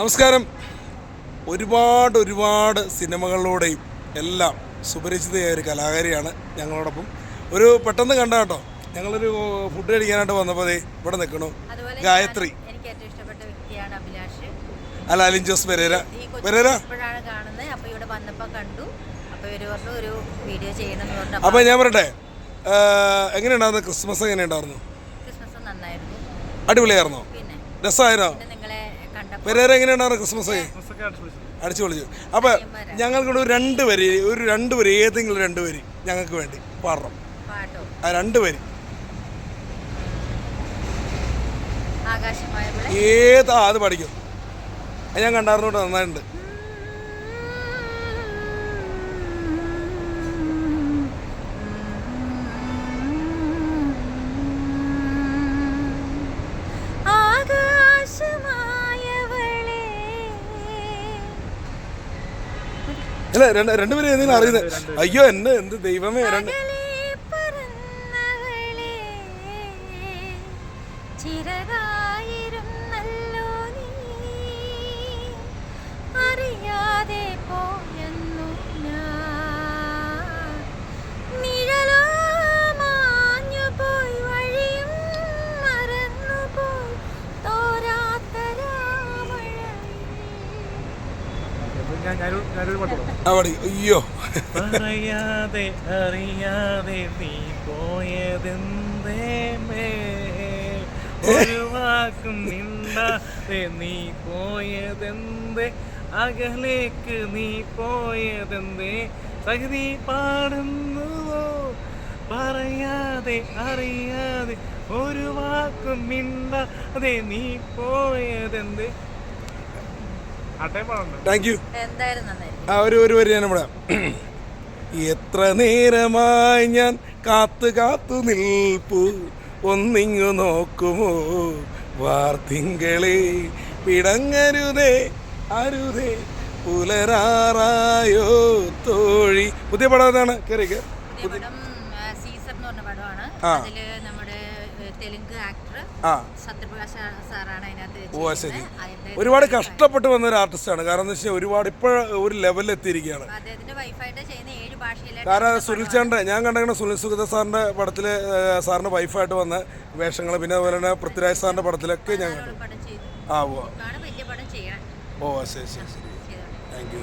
നമസ്കാരം. ഒരുപാട് സിനിമകളിലൂടെയും എല്ലാം സുപരിചിതയായ ഒരു കലാകാരിയാണ് ഞങ്ങളോടൊപ്പം. ഒരു പെട്ടെന്ന് കണ്ട കേട്ടോ, ഞങ്ങളൊരു ഫുഡ് കഴിക്കാനായിട്ട് വന്നപ്പോൾ ഇവിടെ നിൽക്കണു ഗായത്രി. അല്ല, അലിൻ ജോസ് പെരേര. അപ്പോൾ ഞാൻ പറയട്ടെ, എങ്ങനെയുണ്ടായിരുന്നു ക്രിസ്മസ്? എങ്ങനെയുണ്ടായിരുന്നു? അടിപൊളിയായിരുന്നോ? രസമായിരുന്നോ? പെരേര എങ്ങനെയുണ്ടായിരുന്നു ക്രിസ്മസ്? അടിച്ചു പൊളിച്ചു. അപ്പോൾ ഞങ്ങൾക്കൂടെ രണ്ട് വരി ഏതെങ്കിലും രണ്ട് വരി ഞങ്ങൾക്ക് വേണ്ടി പാടണം. ആ രണ്ട് വരി ഏതാ അത് പഠിക്കും. ഞാൻ കണ്ടായിരുന്നു, നന്നായിട്ടുണ്ട്. അല്ല, രണ്ടുപേരും എന്തെങ്കിലും അറിയുന്നത്? അയ്യോ, എന്നെ എന്ത് ദൈവമേ. അയ്യോ, അറിയാതെ അറിയാതെ നീ പോയതെന്തേ, ഒരു വാക്കും മിണ്ടാതെ നീ പോയതെന്തേ, അകലേക്ക് നീ പോയതെന്തേ, സഹിതി പാടുന്നുവോ പറയാതെ അറിയാതെ, ഒരു വാക്കും മിണ്ടാതെ നീ പോയതെന്തേ. Thank you. ആ ഒരു വരി ഞാൻ ഇവിടെ. എത്ര നേരമായി ഞാൻ കാത്തു നിൽപ്പു, ഒന്നിങ്ങു നോക്കുമോ വാർത്തിങ്കളെ, പിടങ്ങരുതേ അരുതേ പുലരാറായോ തോഴി. പുതിയ പടം ഏതാണ്? കയറിക്ക്. ഒരുപാട് കഷ്ടപ്പെട്ട് വന്ന ഒരു ആർട്ടിസ്റ്റാണ്. കാരണം എന്താ വെച്ചാൽ ഒരുപാട് ഇപ്പോൾ ഒരു ലെവലിൽ എത്തിയിരിക്കുകയാണ്. കാരണം സുനിൽ ചേട്ടൻ്റെ, ഞാൻ കണ്ടിരിക്കുന്ന സുനിൽ സുഗത സാറിൻ്റെ പടത്തിൽ സാറിൻ്റെ വൈഫായിട്ട് വന്ന വേഷങ്ങൾ, പിന്നെ അതുപോലെ തന്നെ പൃഥ്വിരാജ് സാറിൻ്റെ പടത്തിലൊക്കെ ഞാൻ കണ്ടു. ഓ ശരി. Thank you.